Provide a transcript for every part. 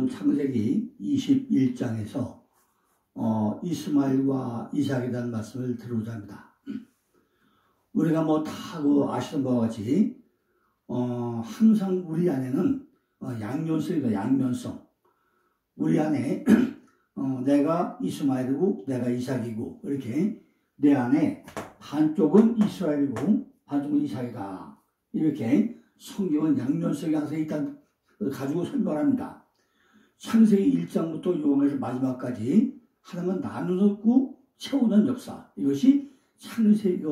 오늘은 창세기 21장에서 이스마엘과 이삭에 대한 말씀을 드리고자 합니다. 우리가 다 아시는 바와 같이 항상 우리 안에는 양면성이다. 양면성. 우리 안에 내가 이스마엘이고 내가 이삭이고 이렇게 내 안에 반쪽은 이스라엘이고 반쪽은 이삭이다. 이렇게 성경은 양면성이 항상 일단 가지고 설명합니다. 창세기 1장부터 요한계시록 마지막까지 하나만 나누고 채우는 역사. 이것이 창세기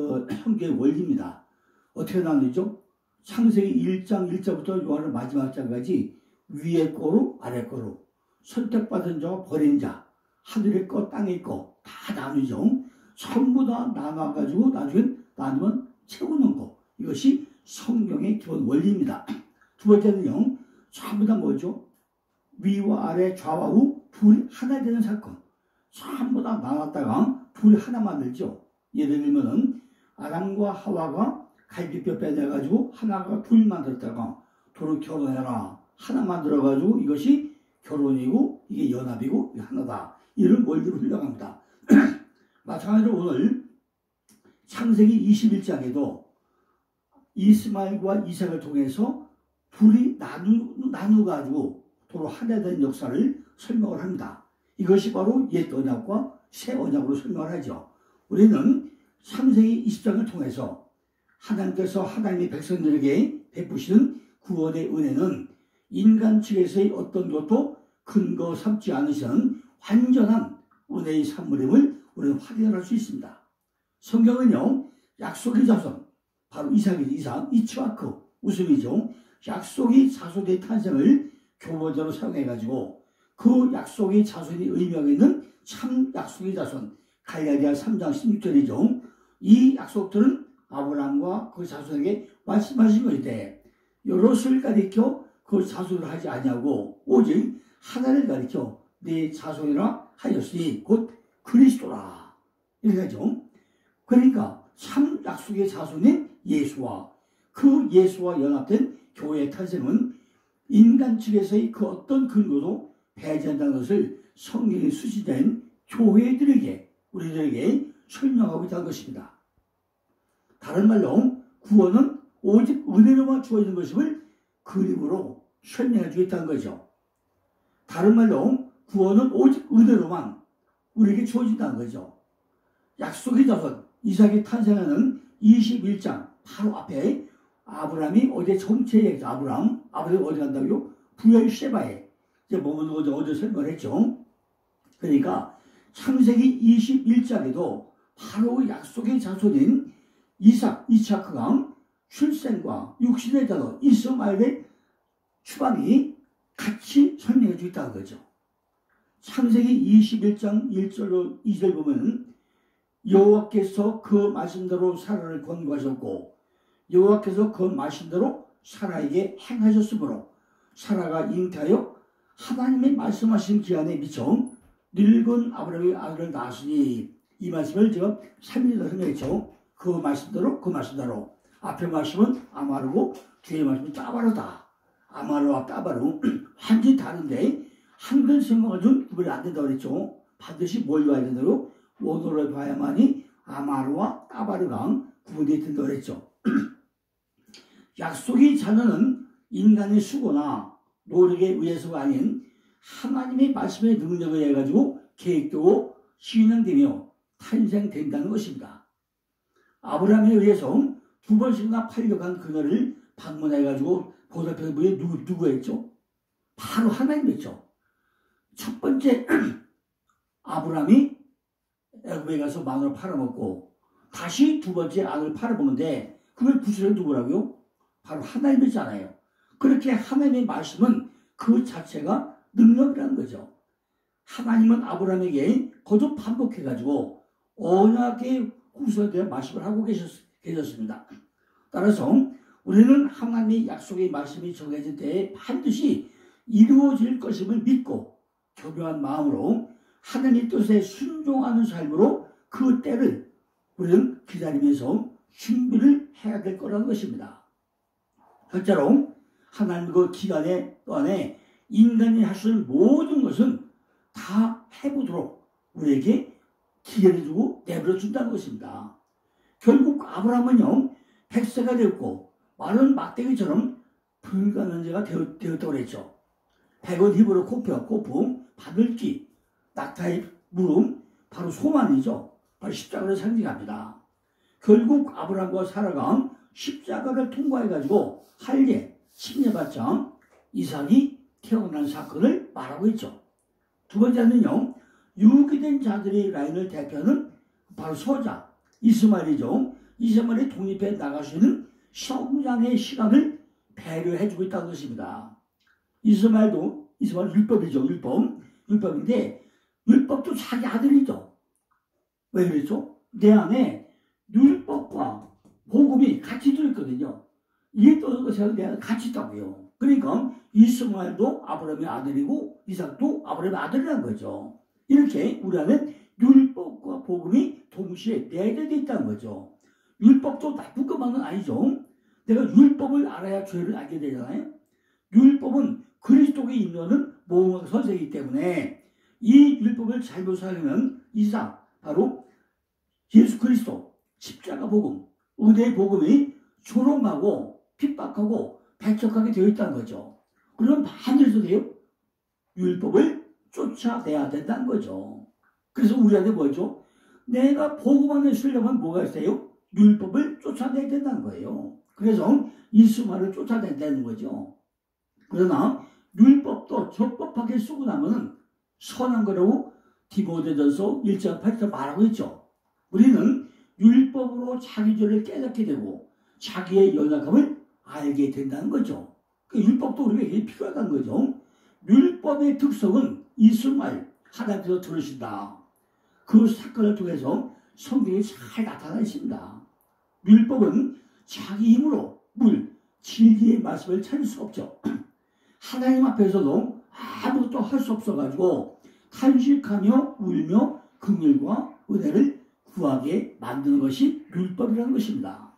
성경의 원리입니다. 어떻게 나누죠? 창세기 1장 1절부터 요한의 마지막 장까지 위의 거로 아래 거로 선택받은 자와 버린 자, 하늘의 것 땅의 것 다 나누죠. 전부 다 나눠가지고 나중에 나누면 채우는 거. 이것이 성경의 기본 원리입니다. 두 번째는요. 전부 다 뭐죠? 위와 아래 좌와 우 둘이 하나 되는 사건. 전부 다 나눴다가 둘이 하나 만들죠. 예를 들면은 아담과 하와가 갈비뼈 빼내가지고 하나가 둘 만들었다가 둘을 결혼해라. 하나 만들어가지고 이것이 결혼이고 이게 연합이고 이게 하나다. 이런 원리로 흘러갑니다. 마찬가지로 오늘 창세기 21장에도 이스마엘과 이삭을 통해서 둘이 나누가지고 도로 하나 된 역사를 설명을 합니다. 이것이 바로 옛 언약과 새 언약으로 설명을 하죠. 우리는 창세기 20장을 통해서 하나님께서 하나님의 백성들에게 베푸시는 구원의 은혜는 인간 측에서의 어떤 것도 근거 삼지 않으시는 완전한 은혜의 산물임을 우리는 확인할 수 있습니다. 성경은요, 약속의 자손, 바로 이삭, 이츠와크, 웃음이죠. 약속의 자손의 탄생을 교보자로 사용해가지고 그 약속의 자손이 의미하고 있는 참 약속의 자손, 갈라디아 3장 16절이죠. 이 약속들은 아브라함과 그 자손에게 말씀하신 것인데 여럿을 가리켜 그 자손을 하지 아니하고 오직 하나를 가리켜 네 자손이라 하였으니 곧 그리스도라. 이렇게 하죠. 그러니까 참 약속의 자손인 예수와 그 예수와 연합된 교회의 탄생은 인간 측에서의 그 어떤 근거도 배제한다는 것을 성경에 수시된 교회들에게 우리들에게 설명하고 있다는 것입니다. 다른 말로 구원은 오직 은혜로만 주어지는 것임을 그림으로 설명해 주겠다는 거죠. 다른 말로 구원은 오직 은혜로만 우리에게 주어진다는 거죠. 약속의 자손 이삭이 탄생하는 21장 바로 앞에 아브라함이 어제 정체에 얘기죠. 아브라함이 어디 간다고요? 부엘셰바에 이제 머무는 거죠. 어제 설명했죠. 그러니까 창세기 21장에도 바로 약속의 자손인 이삭과 출생과 육신의 자손 이스마엘의 추방이 같이 설명해 주고 있다는 거죠. 창세기 21장 1절로 2절 보면 여호와께서 그 말씀대로 사라를 권고하셨고 여호와께서 그 말씀대로 사라에게 행하셨으므로 사라가 잉태하여 하나님의 말씀하신 기한에 미쳐 늙은 아브라함의 아들을 낳았으니 이 말씀을 제가 3일을 설명했죠. 그 말씀대로 앞에 말씀은 아마르고 뒤에 말씀은 따바르다. 아마르와 따바르 완전히 다른데 한글 성경은 좀 구분이 안 된다고 그랬죠. 반드시 뭘 봐야 된다고? 원어를 봐야만이 아마르와 따바르가 구분이 된다고 그랬죠. 약속의 자녀는 인간의 수고나 노력에 의해서가 아닌 하나님의 말씀의 능력을 해가지고 계획되고 진행되며 탄생된다는 것입니다. 아브라함에 의해서 2번씩이나 팔려간 그녀를 방문해가지고 보살펴서 분이 누구였죠? 바로 하나님이었죠. 첫 번째 아브라함이 애굽에 가서 마누라 팔아먹고 다시 두 번째 아들을 팔아먹는데 그걸 부수는 누구라고요? 바로 하나님이잖아요. 그렇게 하나님의 말씀은 그 자체가 능력이라는 거죠. 하나님은 아브라함에게 거듭 반복해가지고 언약의 후손에 대한 말씀을 하고 계셨습니다. 따라서 우리는 하나님의 약속의 말씀이 정해질 때에 반드시 이루어질 것임을 믿고 교묘한 마음으로 하나님의 뜻에 순종하는 삶으로 그 때를 우리는 기다리면서 준비를 해야 될 거라는 것입니다. 첫째로 하나님 그 기간에 안에 인간이 할 수 있는 모든 것은 다 해보도록 우리에게 기회를 주고 내버려 준다는 것입니다. 결국 아브라함은요 100세가 되었고 마른 막대기처럼 불가능한 자가 되었다고 그랬죠. 100원 힘으로 코프, 바늘기, 낙타의 물음, 바로 소만이죠. 바로 십자가를 상징합니다. 결국 아브라함과 사라가 십자가를 통과해가지고 할례, 침례받자 이삭이 태어난 사건을 말하고 있죠. 두 번째는요, 유기된 자들의 라인을 대표하는 바로 서자, 이스마엘이죠. 이스마엘이 독립해 나갈 수 있는 성장의 시간을 배려해주고 있다는 것입니다. 이스마엘 율법이죠. 율법인데 율법도 자기 아들이죠. 왜 그랬죠? 내 안에 율법과 복음이 같이 들어있거든요. 이게 또 내 안에 같이 있다고요. 그러니까 이스마엘도 아브라함의 아들이고 이삭도 아브라함의 아들이라는 거죠. 이렇게 우리 안에 율법과 복음이 동시에 내재되어 있다는 거죠. 율법도 나쁜 것만은 아니죠. 내가 율법을 알아야 죄를 알게 되잖아요. 율법은 그리스도의 인도하는 모범 선생이기 때문에 이 율법을 잘못 살면 이삭, 바로 예수 그리스도, 십자가 복음, 은혜의 복음이 조롱하고 핍박하고 배척하게 되어 있다는 거죠. 그럼 반드시 돼요? 율법을 쫓아내야 된다는 거죠. 그래서 우리한테 뭐죠? 내가 복음 안에 쓰려면 뭐가 있어요? 율법을 쫓아내야 된다는 거예요. 그래서 이스마엘을 쫓아내야 되는 거죠. 그러나 율법도 적법하게 쓰고 나면 선한 거라고 디모데전서 1장 8절 말하고 있죠. 우리는 율법으로 자기 죄를 깨닫게 되고 자기의 연약함을 알게 된다는 거죠. 그 율법도 우리에게 필요하다는 거죠. 율법의 특성은 이스마엘, 하나님께서 들으신다. 그 사건을 통해서 성경이 잘 나타나 있습니다. 율법은 자기 힘으로 진리의 말씀을 찾을 수 없죠. 하나님 앞에서도 아무것도 할 수 없어가지고 탄식하며 울며 긍휼과 은혜를 구하게 만드는 것이 율법이라는 것입니다.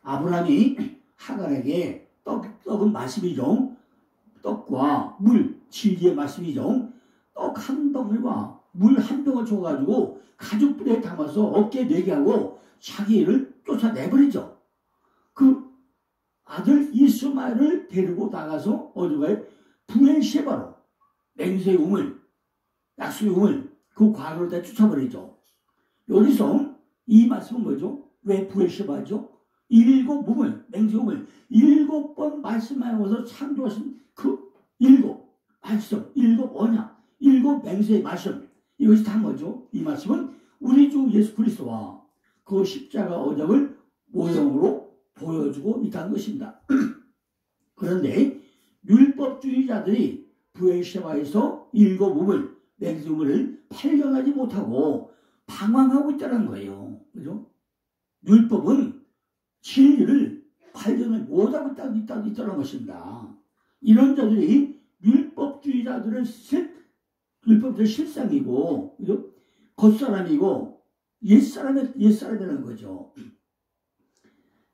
아브라함이 하갈에게 떡은 말씀이죠. 떡과 진리의 말씀이죠. 떡 한 덩이와 물 한 병을 줘가지고 가죽불에 담아서 어깨에 내게 하고 자기 애를 쫓아내버리죠. 그 아들 이스마엘을 데리고 나가서 어디가요? 브엘셰바로 맹세의 우물, 약속의 우물, 그 과거를 다 쫓아버리죠. 여기서 이 말씀은 뭐죠? 왜 브엘셰바죠? 7 우물, 맹세의 우물, 7번 말씀하면서 창조하신 그 7 말씀, 7 언약, 7 맹세의 말씀, 이것이 다 뭐죠? 이 말씀은 우리 주 예수 그리스도와 그 십자가 언약을 모형으로 보여주고 있다는 것입니다. 그런데 율법주의자들이 브엘셰바에서 7 우물, 맹세의 우물을 발견하지 못하고 방황하고 있다는 거예요. 그죠? 율법은 진리를 발견을 못하고 있다는 것입니다. 이런 자들이 율법주의자들의 실상이고, 그죠? 겉사람이고, 옛사람이라는 거죠.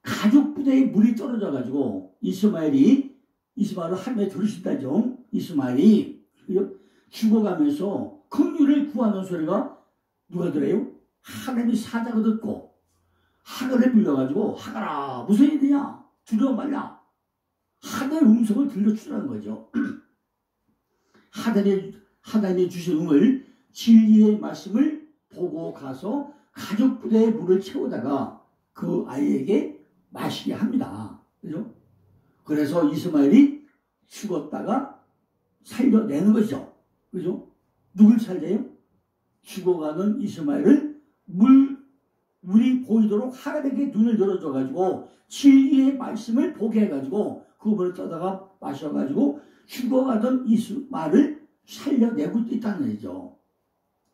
가죽 부대에 물이 떨어져가지고, 이스마엘을 하나님의 들으신다죠. 이스마엘이, 그죠? 죽어가면서 긍휼을 구하는 소리가 누가 들어요? 하나님이 사자가 듣고, 하늘을 불려가지고 하가라 무슨 일이냐 두려워 말라 하늘의 음성을 들려주라는 거죠. 하나님이 주신 음을 진리의 말씀을 보고 가서 가죽 부대에 물을 채우다가 그 아이에게 마시게 합니다. 그죠? 그래서 이스마엘이 죽었다가 살려내는 거죠. 그죠? 누굴 살려요? 죽어가는 이스마엘을 물이 보이도록 하나님에게 눈을 열어줘가지고 진리의 말씀을 보게 해가지고 그 물을 떠다가 마셔가지고 죽어가던 이스마엘을 살려내고 있다는 얘기죠.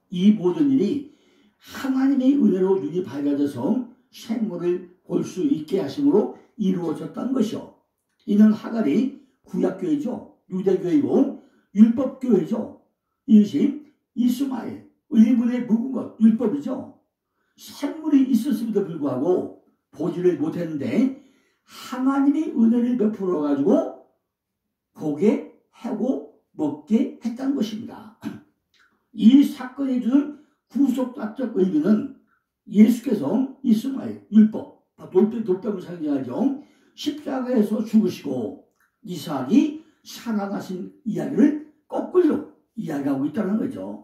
이 모든 일이 하나님의 은혜로 눈이 밝아져서 생물을 볼 수 있게 하심으로 이루어졌다는 것이요. 이는 하갈이 구약교회죠. 유대교회이고 율법교회죠. 이것이 이스마엘 의문에 묵은 것 율법이죠. 샘물이 있었음에도 불구하고 보지를 못했는데 하나님이 은혜를 베풀어 가지고 보게 하고 먹게 했다는 것입니다. 이 사건에 주는 구속사적 의미는 예수께서 이스마엘 율법, 돌뱀을 상징하죠. 십자가에서 죽으시고 이삭이 살아나신 이야기를 거꾸로 이야기하고 있다는 거죠.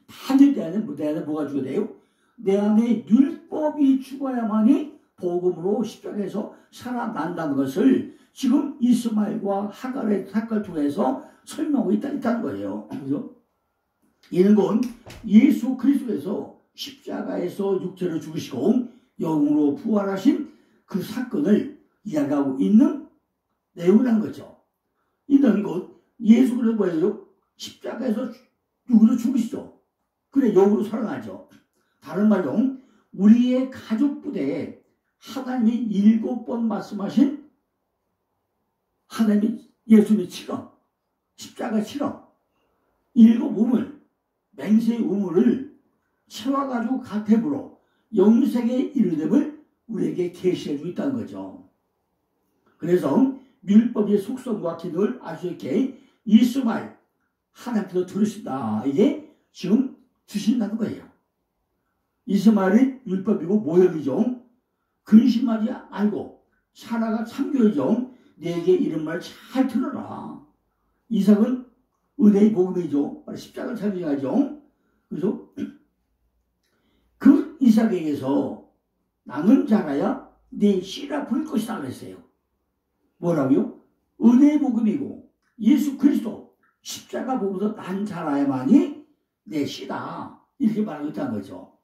반대 내 안에 뭐가 죽어야 돼요? 내 안에 율법이 죽어야만이 복음으로 십자가에서 살아난다는 것을 지금 이스마엘과 하갈의 사건을 통해서 설명하고 있다는 거예요. 그죠? 이는 곧 예수 그리스도께서 십자가에서 육체로 죽으시고 영으로 부활하신 그 사건을 이야기하고 있는 내용이라는 거죠. 이는 곧 예수 그리스도 뭐예요? 십자가에서 육으로 죽으시죠. 그래 영으로 살아나죠. 다른 말로 우리의 가족 부대에 하나님이 7번 말씀하신 하나님이 예수님의 치러 십자가 치러 7 우물 맹세의 우물을 채워가지고 가택으로 영생에 이르됨을 우리에게 계시해주고 있다는 거죠. 그래서 율법의 속성과 기능을 알 수 있게 이스마엘 하나님께서 들으신다 이게 지금 주신다는 거예요. 이스마엘이 율법이고 모형이죠. 근심하지 말고 사라가 참교이죠. 내게 이런 말 잘 들어라. 이삭은 은혜의 복음이죠. 십자가를 상징하죠. 그래서 그 이삭에게서 나는 자라야 내 씨라 부를 것이다 그랬어요. 뭐라고요? 은혜의 복음이고 예수 그리스도 십자가 보고서 난 자라야만이 내 씨다. 이렇게 말하고 있다는 거죠.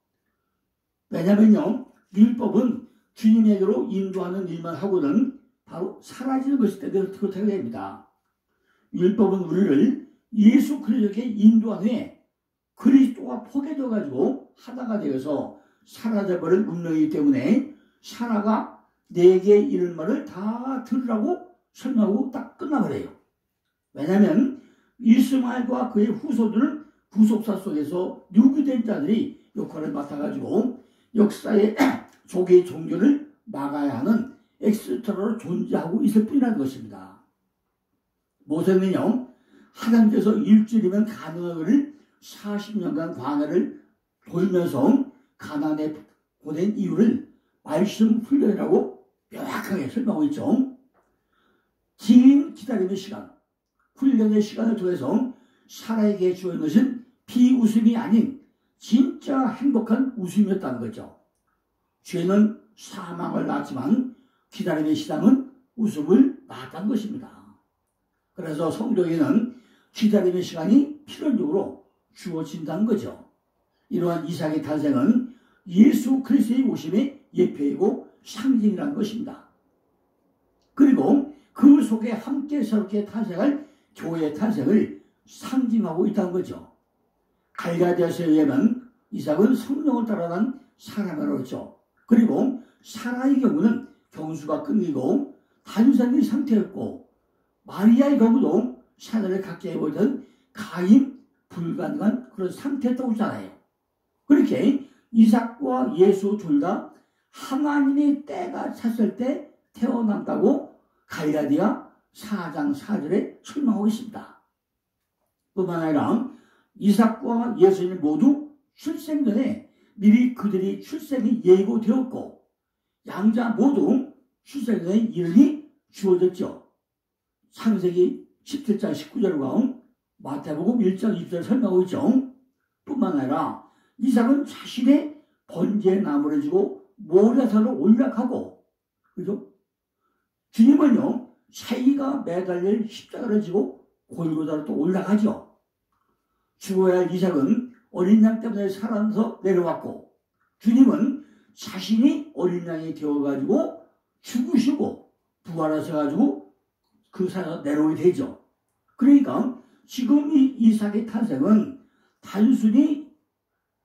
왜냐면요. 율법은 주님에게로 인도하는 일만 하고는 바로 사라지는 것이 때문에 그렇다고 합니다. 율법은 우리를 예수 그리스도에게 인도한 후에 그리스도가 포개져 가지고 하나가 되어서 사라져버린 운명이기 때문에 사라가 내게 이런 말을 다 들으라고 설명하고 딱 끝나버려요. 왜냐하면 이스마엘과 그의 후손들은 구속사 속에서 유기된 자들이 역할을 맡아가지고 역사의 조개의 종교를 막아야 하는 엑스트라로 존재하고 있을 뿐이라는 것입니다. 모세는요, 하나님께서 일주일이면 가나안을 40년간 광야를 돌면서 가나안에 보낸 이유를 말씀 훈련이라고 명확하게 설명하고 있죠. 긴 기다림의 시간, 훈련의 시간을 통해서 사라에게 주어진 것은 비웃음이 아닌 진짜 행복한 웃음이었다는 거죠. 죄는 사망을 낳지만 기다림의 시간은 웃음을 낳았다는 것입니다. 그래서 성경에는 기다림의 시간이 필연적으로 주어진다는 거죠. 이러한 이삭의 탄생은 예수 그리스도의 오심의 예표이고 상징이라는 것입니다. 그리고 그 속에 함께 새롭게 탄생할 교회의 탄생을 상징하고 있다는 거죠. 갈라디아서에 의하면 이삭은 성령을 따라 난 사람이라고 했죠. 그리고 사라의 경우는 경수가 끊기고 단산의 상태였고 마리아의 경우도 사내를 갖게 해보던 가임 불가능한 그런 상태였다고 했잖아요. 그렇게 이삭과 예수 둘 다 하나님의 때가 찼을 때 태어난다고 갈라디아 4장 4절에 설명하고 있습니다. 뿐만 아니라 이삭과 예수님 모두 출생 전에 미리 그들이 출생이 예고되었고 양자 모두 출생 전에 이름이 주어졌죠. 창세기 17장 19절과 마태복음 1장 20절 설명하고 있죠. 뿐만 아니라 이삭은 자신의 번제에 나무를 지고 모래사로 올라가고, 그죠? 주님은요, 사이가 매달릴 십자가를 지고 골고다로 또 올라가죠. 죽어야 할 이삭은 어린 양 때문에 살아서 내려왔고, 주님은 자신이 어린 양이 되어가지고 죽으시고 부활하셔가지고 그 산에서 내려오게 되죠. 그러니까 지금 이 이삭의 탄생은 단순히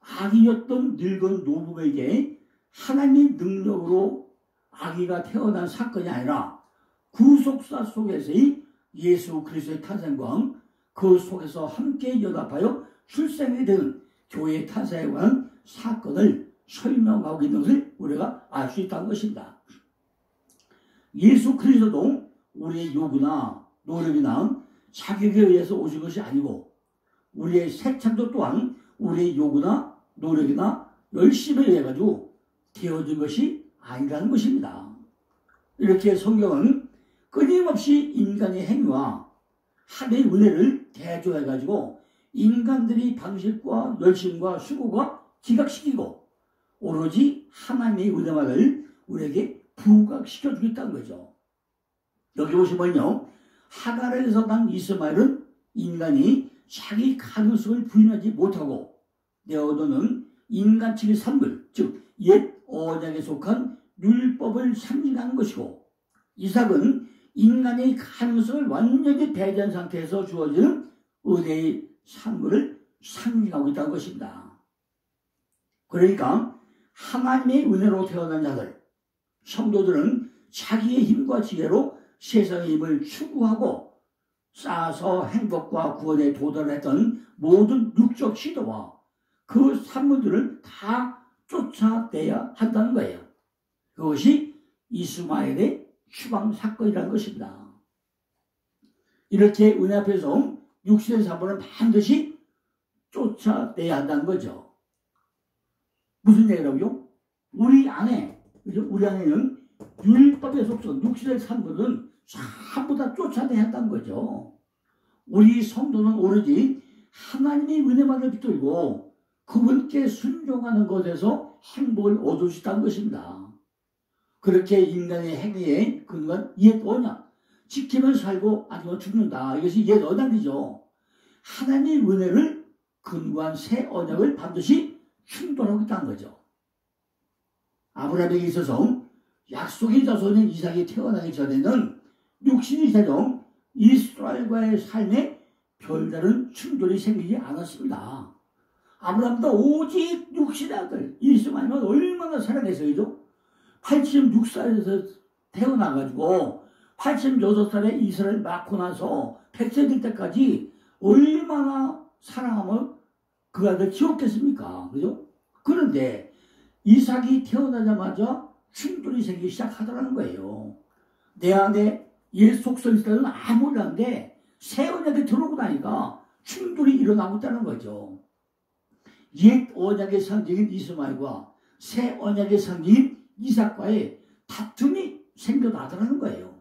아기였던 늙은 노부에게 하나님의 능력으로 아기가 태어난 사건이 아니라 구속사 속에서의 예수 그리스도의 탄생과 그 속에서 함께 연합하여 출생이 되는 교회의 탄생에 관한 사건을 설명하고 있는 것을 우리가 알 수 있다는 것입니다. 예수 그리스도도 우리의 요구나 노력이나 자격에 의해서 오신 것이 아니고 우리의 새 창조 또한 우리의 요구나 노력이나 열심에 의해 가지고 되어진 것이 아니라는 것입니다. 이렇게 성경은 끊임없이 인간의 행위와 하나님의 은혜를 대조해 가지고 인간들의 방식과 열심과 수고가 기각시키고 오로지 하나님의 은혜만을 우리에게 부각시켜 주겠다는 거죠. 여기 보시면요, 하갈에서 난 이스마엘은 인간이 자기 가능성을 부인하지 못하고 내어놓는 인간적인 산물, 즉 옛 언약에 속한 율법을 상징하는 것이고, 이삭은 인간의 가능성을 완전히 배제한 상태에서 주어지는 은혜의 산물을 상징하고 있다는 것입니다. 그러니까 하나님의 은혜로 태어난 자들, 성도들은 자기의 힘과 지혜로 세상의 힘을 추구하고 쌓아서 행복과 구원에 도달했던 모든 육적 시도와 그 산물들을 다 쫓아내야 한다는 거예요. 그것이 이스마엘의 추방 사건이라는 것입니다. 이렇게 은혜 앞에서 육신의 산물은 반드시 쫓아내야 한다는 거죠. 무슨 얘기라고요? 우리 안에는 율법에 속선 육신의 산물은 전부 다 쫓아내야 한다는 거죠. 우리 성도는 오로지 하나님의 은혜만을 붙들고 그분께 순종하는 것에서 행복을 얻을 수 있다는 것입니다. 그렇게 인간의 행위에 근거한 옛 언약, 지키면 살고 아니면 죽는다. 이것이 옛 언약이죠. 하나님의 은혜를 근거한 새 언약을 반드시 충돌하고 있다는 거죠. 아브라함에게 있어서 약속의 자손인 이삭이 태어나기 전에는 육신의 자정 이스라엘과의 삶에 별다른 충돌이 생기지 않았습니다. 아브라함도 오직 육신의 아들 이스마엘만 얼마나 사랑했어요. 86살에서 태어나가지고 86살에 이스라엘 낳고 나서 100세 될 때까지 얼마나 사랑하면 그 아들 키웠겠습니까? 그죠? 그런데 이삭이 태어나자마자 충돌이 생기기 시작하더라는 거예요. 내 안에 옛 속성이 있다는 아무런데 새 언약에 들어오고 나니까 충돌이 일어나고 있다는 거죠. 옛 언약의 상징인 이스마엘과 새 언약의 상징인 이삭과의 다툼이 생겨나더라는 거예요.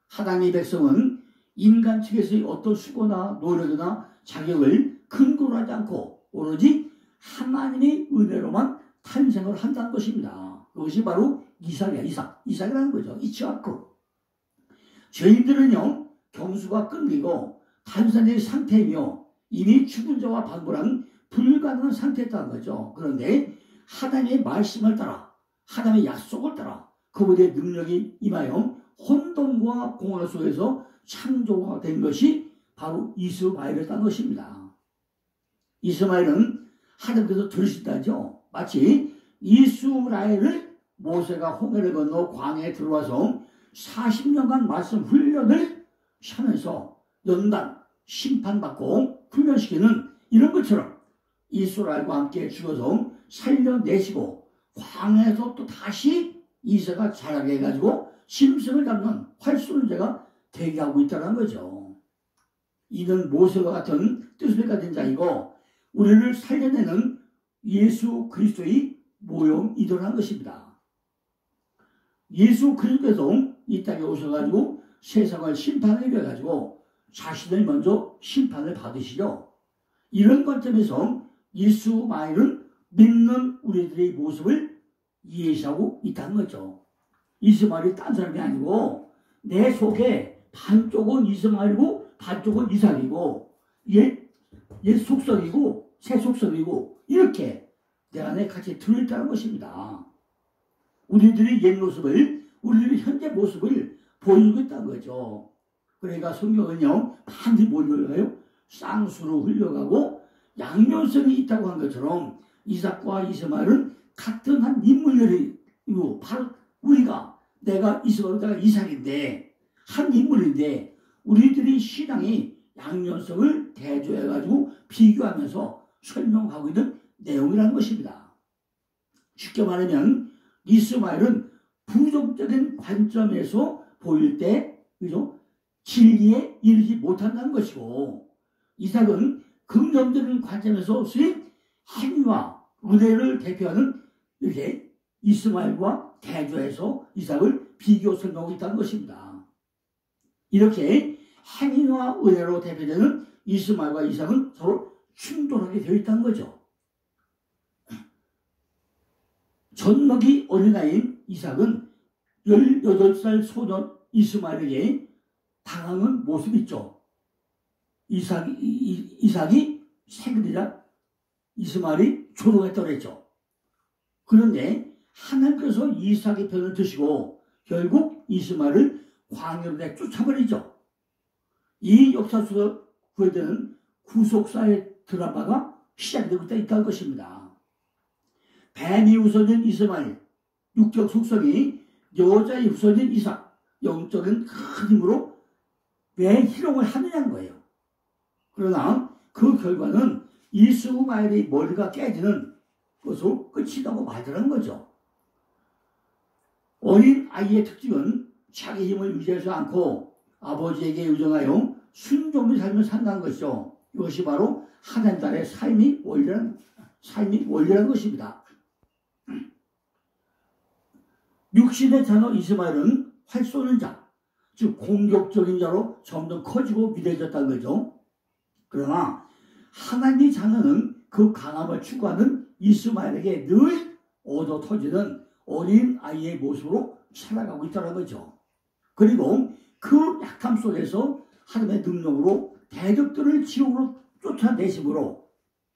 하나님의 백성은 인간 측에서의 어떤 수고나 노력이나 자격을 근거로 하지 않고 오로지 하나님의 은혜로만 탄생을 한다는 것입니다. 그것이 바로 이삭이라는 거죠. 이츠하크. 죄인들은요, 경수가 끊기고 탄산의 상태이며 이미 죽은 자와 방불한 불가능한 상태에 있다는 거죠. 그런데 하나님의 말씀을 따라 하나님의 약속을 따라 그분의 능력이 임하여 혼돈과 공허 속에서 창조가 된 것이 바로 이스마엘이었다는 것입니다. 이스마엘은 하나님께서 들으신다죠. 마치 이스라엘을 모세가 홍해를 건너 광야에 들어와서 40년간 말씀 훈련을 하면서 연단, 심판받고 훈련시키는 이런 것처럼 이스라엘과 함께 죽어서 살려내시고 광야에서 또 다시 이새가 자라게 해가지고 짐승을 잡는 활쏘는자가 대기하고 있다는 거죠. 이는 모세와 같은 뜻을 가진 자이고 우리를 살려내는 예수 그리스도의 모형이더라는 것입니다. 예수 그리스도께서 이 땅에 오셔가지고 세상을 심판을 이뤄가지고 자신을 먼저 심판을 받으시죠. 이런 관점에서 이스마엘은 믿는 우리들의 모습을 예시하고 있다는 거죠. 이스마엘이 딴 사람이 아니고 내 속에 반쪽은 이스마엘이고 반쪽은 이삭이고 옛 속성이고 새 속성이고 이렇게 내 안에 같이 들어있다는 것입니다. 우리들이 옛 모습을 우리들의 현재 모습을 보여주고 있다는 거죠. 그러니까 성경은요 반드시 뭘 흘러가요? 쌍수로 흘러가고 양면성이 있다고 한 것처럼 이삭과 이스마엘은 같은 한 인물들이고 바로 내가 이스마엘 내가 이삭인데 한 인물인데 우리들이 신앙이 양면성을 대조해가지고 비교하면서 설명하고 있는 내용이라는 것입니다. 쉽게 말하면 이스마엘은 부정적인 관점에서 보일 때 그죠? 진리에 이르지 못한다는 것이고, 이삭은 긍정적인 관점에서 쓰인 행위와 은혜를 대표하는 이렇게 이스마엘과 대조해서 이삭을 비교 설명하고 있다는 것입니다. 이렇게 행위와 은혜로 대표되는 이스마엘과 이삭은 서로 충돌하게 되어 있다는 거죠. 젖먹이 어린아이인 이삭은 18살 소년 이스마엘에게 당하는 모습이 있죠. 이삭이 생일이라 이스마엘이 조롱했다고 했죠. 그런데 하나님께서 이삭의 편을 드시고 결국 이스마엘을 광야로 내쫓아버리죠. 이 역사 속에서 구해되는 구속사의 드라마가 시작되고 있다는 것입니다. 뱀이 후손인 이스마엘, 육적 속성이 여자의 후손인 이삭, 영적인 큰 힘으로 왜 희롱을 하느냐는 거예요. 그러나 그 결과는 이스마엘의 머리가 깨지는 것으로 끝이 나고 말더라는 거죠. 어린 아이의 특징은 자기 힘을 의지하지 않고 아버지에게 의존하여 순종의 삶을 산다는 것이죠. 이것이 바로 하나님 나라의 삶이 원리라는 것입니다. 육신의 자녀 이스마엘은 활 쏘는 자, 즉 공격적인 자로 점점 커지고 위대해졌다는 거죠. 그러나 하나님의 자녀는 그 강함을 추구하는 이스마엘에게 늘 얻어 터지는 어린 아이의 모습으로 살아가고 있다는 거죠. 그리고 그 약함 속에서 하나님의 능력으로 대적들을 지옥으로 쫓아내심으로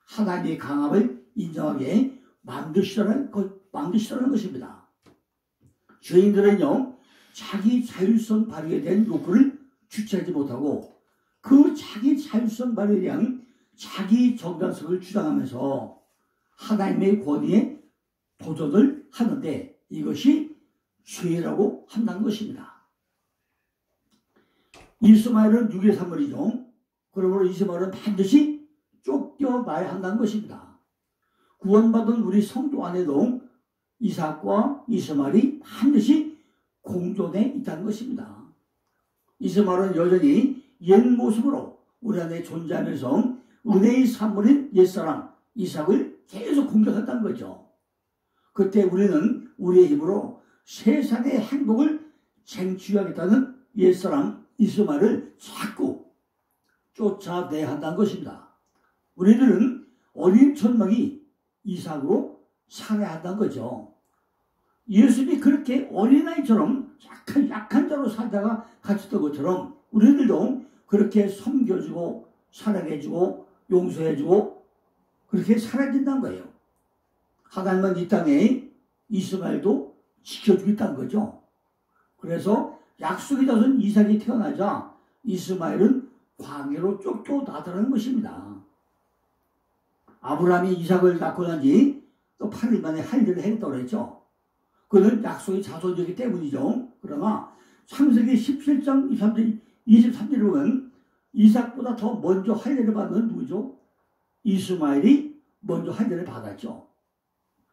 하나님의 강함을 인정하게 만드시라는 것입니다. 죄인들은요, 자기 자율성 발휘에 대한 욕구를 주체하지 못하고 그 자기 자율성 발휘에 대한 자기 정당성을 주장하면서 하나님의 권위에 도전을 하는데 이것이 죄라고 한다는 것입니다. 이스마엘은 육의 산물이죠. 그러므로 이스마엘은 반드시 쫓겨나야 한다는 것입니다. 구원받은 우리 성도 안에도 이삭과 이스마엘이 반드시 공존해 있다는 것입니다. 이스마엘은 여전히 옛 모습으로 우리 안에 존재하면서 은혜의 산물인 옛사람 이삭을 계속 공격했다는 거죠. 그때 우리는 우리의 힘으로 세상의 행복을 쟁취하겠다는 옛사람 이스마엘을 자꾸 쫓아내야 한다는 것입니다. 우리들은 어린 젖먹이 이삭으로 살아야 한다는 거죠. 예수님이 그렇게 어린아이처럼 약한 자로 살다가 갇혔던 것처럼 우리들도 그렇게 섬겨주고 사랑해주고 용서해주고 그렇게 살아야 된다는 거예요. 하나님은 이 땅에 이스마엘도 지켜주고 있다는 거죠. 그래서 약속의 자손 이삭이 태어나자 이스마엘은 광야로 쫓겨나더라는 것입니다. 아브라함이 이삭을 낳고 난 지 또 8일 만에 할 일을 했다고 했죠. 그는 약속의 자손이기 때문이죠. 그러나 창세기 17장 23절에 보면 이삭보다 더 먼저 할 일을 받는 누구죠? 이스마엘이 먼저 할 일을 받았죠.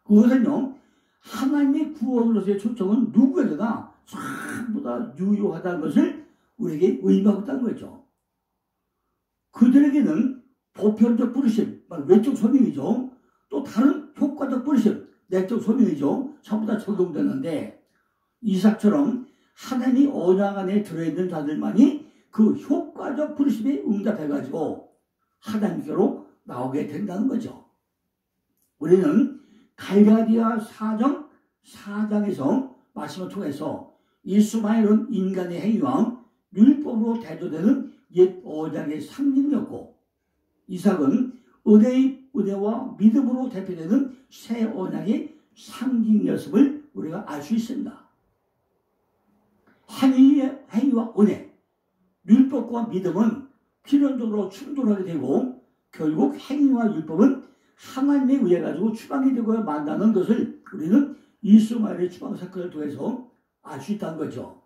그것은요, 하나님의 구원으로서의 초청은 누구에게나 전부 다 유효하다는 것을 우리에게 의미하고 있다는 거죠. 그들에게는 보편적 부르심, 외적 소명이죠. 또 다른 효과적 부르심, 내적 소명이죠. 전부 다 적용되는데 이삭처럼 하나님이 언약 안에 들어있는 자들만이 그 효과적 부르심에 응답해가지고 하나님께로 나오게 된다는 거죠. 우리는 갈라디아 4장에서 말씀을 통해서 이스마엘은 인간의 행위와 율법으로 대조되는 옛 언약의 상징이었고 이삭은 은혜와 믿음으로 대표되는 새 언약의 상징이었음을 우리가 알 수 있습니다. 행위와 은혜, 율법과 믿음은 필연적으로 충돌하게 되고 결국 행위와 율법은 하나님에 의해 가지고 추방이 되고 만나는 것을 우리는 이스마엘의 추방 사건을 통해서 알 수 있다는 거죠.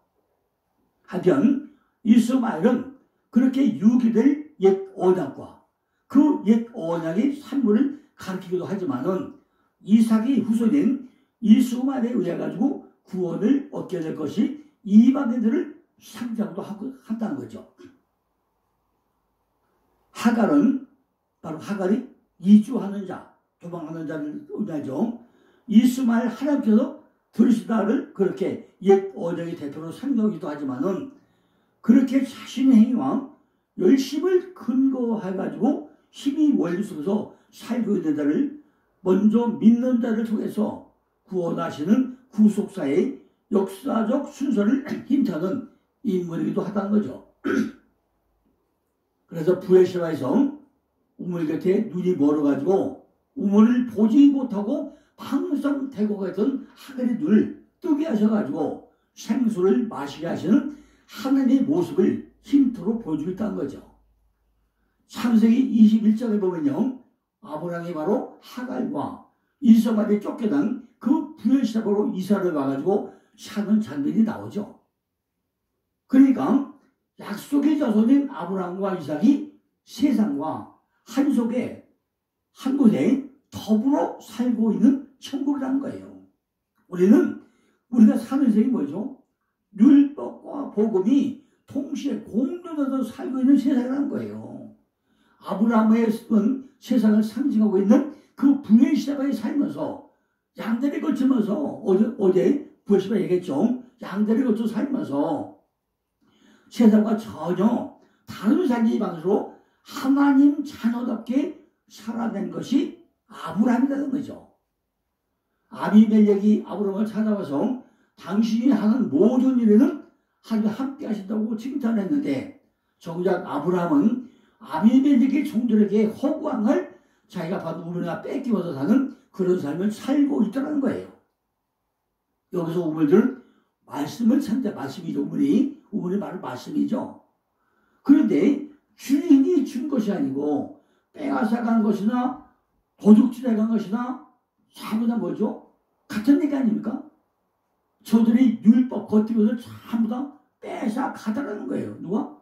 하여튼 이스마엘은 그렇게 유기될 옛 언약과 그 옛 언약의 산물을 가르치기도 하지만은 이삭의 후손인 이스마엘에 의해 가지고 구원을 얻게 될 것이 이방인들을 상징하기도 한다는 거죠. 하갈은 바로 하갈이 이주하는 자, 도망하는 자를 의미하죠. 이스마엘 하나님께서 들으시다를 그렇게 옛 언약의 대표로 상정하기도 하지만은 그렇게 자신의 행위와 열심을 근거해가지고 힘이 원리 속에서 살고 있는 자를 먼저 믿는 자를 통해서 구원하시는 구속사의 역사적 순서를 힌트하는 인물이기도 하다는 거죠. 그래서 부엘세바에서 우물 곁에 눈이 멀어가지고 우물을 보지 못하고 항상 대고 갔던 하갈의 눈을 뜨게 하셔가지고 생수를 마시게 하시는 하나님의 모습을 힌트로 보여주고 있다는 거죠. 창세기 21장에 보면요, 아브라함이 바로 하갈과 이스마엘에 쫓겨난 그 부엘세바로 이사를 와가지고 사는 장면이 나오죠. 그러니까 약속의 자손인 아브라함과 이삭이 세상과 한 속에 한 곳에 더불어 살고 있는 천국이라는 거예요. 우리가 사는 세상이 뭐죠? 율법과 복음이 동시에 공존해서 살고 있는 세상이라는 거예요. 아브라함의 세상을 상징하고 있는 그 부엘세바에 살면서 양다리 거치면서 어제 부엘세바 얘기했죠. 양다리 거쳐 살면서 세상과 전혀 다른 살기 방식으로 하나님 자녀답게 살아낸 것이 아브라함이라는 거죠. 아비멜렉이 아브라함을 찾아와서 당신이 하는 모든 일에는 하나님 함께 하신다고 칭찬했는데 정작 아브라함은 아비멜렉의 종들에게 허구한 걸 자기가 받은 우물이나 뺏기면서 사는 그런 삶을 살고 있다는 거예요. 여기서 우물들은 말씀을 찾는다. 말씀이죠. 우물이 바로 말씀이죠. 그런데 주인이 준 것이 아니고 빼앗아간 것이나 도둑질해간 것이나 전부 다 뭐죠? 같은 얘기 아닙니까? 저들이 율법 거티면서 전부 다 뺏어가더라는 거예요. 누가?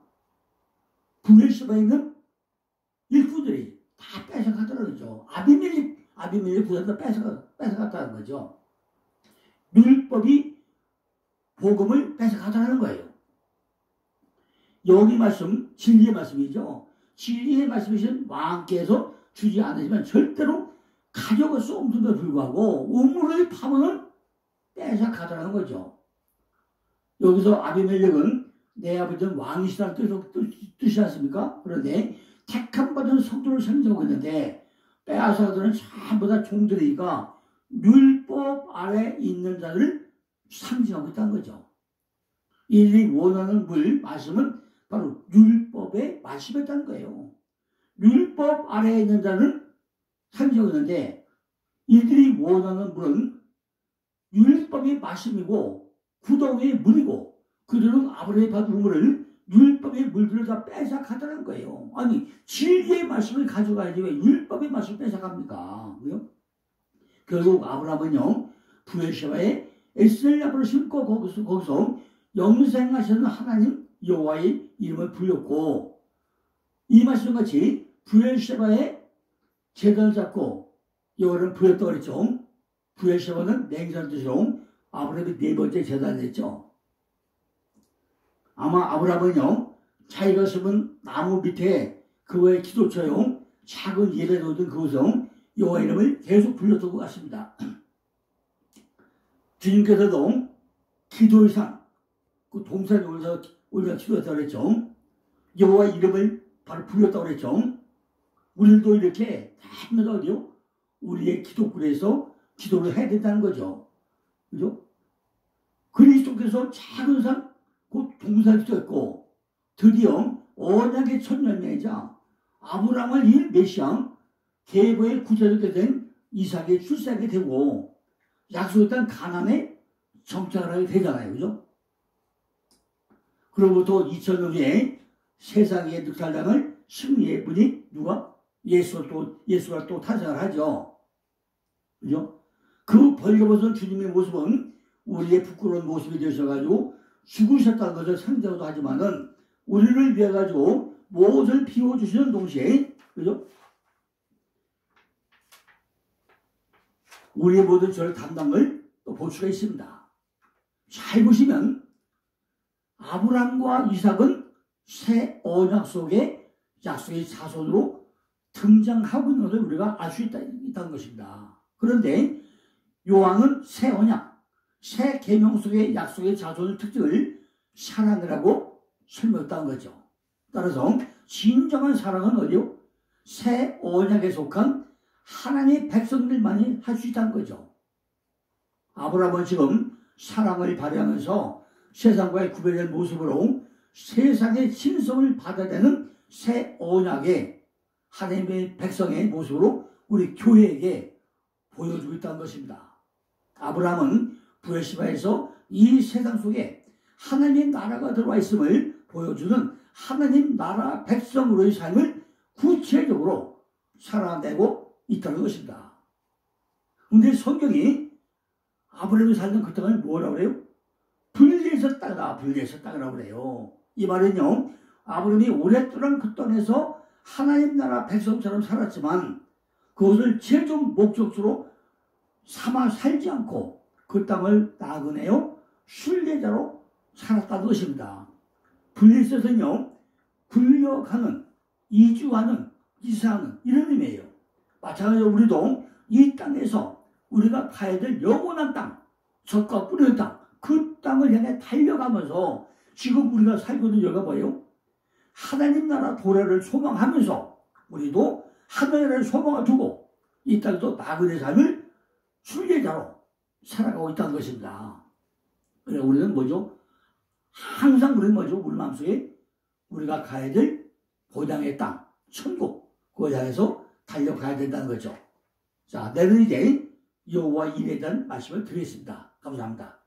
부엘세바에 있는 일꾼들이 다 뺏어가더라는 거죠. 아비멜렉 부자도 뺏어갔다는 거죠. 율법이 복음을 뺏어가더라는 거예요. 여기 말씀, 진리의 말씀이죠. 진리의 말씀이신 왕께서 주지 않으시면 절대로 가져갈 수 없는데도 불구하고 우물을 파면 뺏어가더라는 거죠. 여기서 아비멜렉은 내 아버지는 왕이시라는 뜻이지 않습니까? 그런데 택함받은 성도를 상징하고 있는데 빼앗아가더는 전부 다 종들이니까 율법 아래 있는 자를 상징하고 있다는 거죠. 이들이 원하는 말씀은 바로 율법의 말씀이었다는 거예요. 율법 아래에 있는 자는 상징하고 있는데 이들이 원하는 물은 율법의 말씀이고 구덩이의 물이고 그들은 아브라함이 받은 우물을 율법의 물들을 다 뺏어가더라는 거예요. 아니 진리의 말씀을 가져가야지 왜 율법의 말씀을 뺏어갑니까? 왜요? 결국 아브라함은요 부엘세바에 에스엘야브를 심고 거기서 영생하시는 하나님 여호와의 이름을 불렸고 이 말씀같이 부엘세바에 제단을 잡고 여호와를 불렸다고 그랬죠. 부엘세바는 맹세한 뜻으로 아브라함이 네 번째 제단을 했죠. 아마 아브라함은요 자기가 심은 나무 밑에 그거의 기도처럼 작은 예배를 얻은 그곳에서 여호와 이름을 계속 불렸던 것 같습니다. 주님께서도 기도의 상, 그 동산에 올라가 기도했다고 그랬죠. 여호와 이름을 바로 불렸다고 그랬죠. 우리도 이렇게 다니면서 어디요? 우리의 기도굴에서 기도를 해야 된다는 거죠. 그죠? 그리스도께서 작은 산, 곧 동산에 기도했고 드디어 언약의 첫 열매이자 아브라함을 이을 메시아 계보의 구세주가 된 이삭의 출세하게 되고 약속의 땅 가나안에 정착을 하게 되잖아요. 그죠? 그로부터 2000년 후에 세상의 늑탈당을 승리의 분이 누가? 예수가 또 탄생을 하죠. 그죠? 그 벌거벗은 주님의 모습은 우리의 부끄러운 모습이 되셔가지고 죽으셨다는 것을 상징하기도 하지만은 우리를 위해 가지고 무엇을 비워주시는 동시에, 그죠? 우리의 모든 죄를 담당을 또 볼 수가 있습니다. 잘 보시면 아브라함과 이삭은 새 언약 속에 약속의 자손으로 등장하고 있는 것을 우리가 알 수 있다는 것입니다. 그런데 요한은 새 언약, 새 계명 속의 약속의 자손의 특징을 사랑이라고 설명했다는 거죠. 따라서 진정한 사랑은 어디요? 새 언약에 속한 하나님의 백성들만이 할 수 있다는 거죠. 아브라함은 지금 사랑을 발휘하면서 세상과의 구별된 모습으로 세상의 신성을 받아내는 새 언약의 하나님의 백성의 모습으로 우리 교회에게 보여주고 있다는 것입니다. 아브라함은 부엘시바에서 이 세상 속에 하나님의 나라가 들어와 있음을 보여주는 하나님 나라 백성으로의 삶을 구체적으로 살아내고 있다는 것입니다. 그런데 성경이 아브라함이 살던 그 땅을 뭐라고 그래요? 분리해서 땅이라고 그래요. 이 말은요, 아브라함이 오랫동안 그 땅에서 하나님 나라 백성처럼 살았지만 그것을 최종 목적지로 삼아 살지 않고 그 땅을 나그네요 순례자로 살았다는 것입니다. 분리해서는요, 불려가는, 이주하는, 이사하는 이런 의미예요. 마찬가지로 우리도 이 땅에서 우리가 가야 될 영원한 땅, 젖과 뿌리의 땅, 그 땅을 향해 달려가면서 지금 우리가 살고 있는 여기가 뭐예요? 하나님 나라 도래를 소망하면서 우리도 하나님 나라의 소망을 두고 이 땅에서 나그네 삶을 순례자로 살아가고 있다는 것입니다. 그래서 우리는 뭐죠? 항상 우리는 뭐죠? 우리 마음속에 우리가 가야 될 보장의 땅, 천국, 그걸 향해서 달려가야 된다는 거죠. 자, 내일은 이제 여호와 일에 대한 말씀을 드리겠습니다. 감사합니다.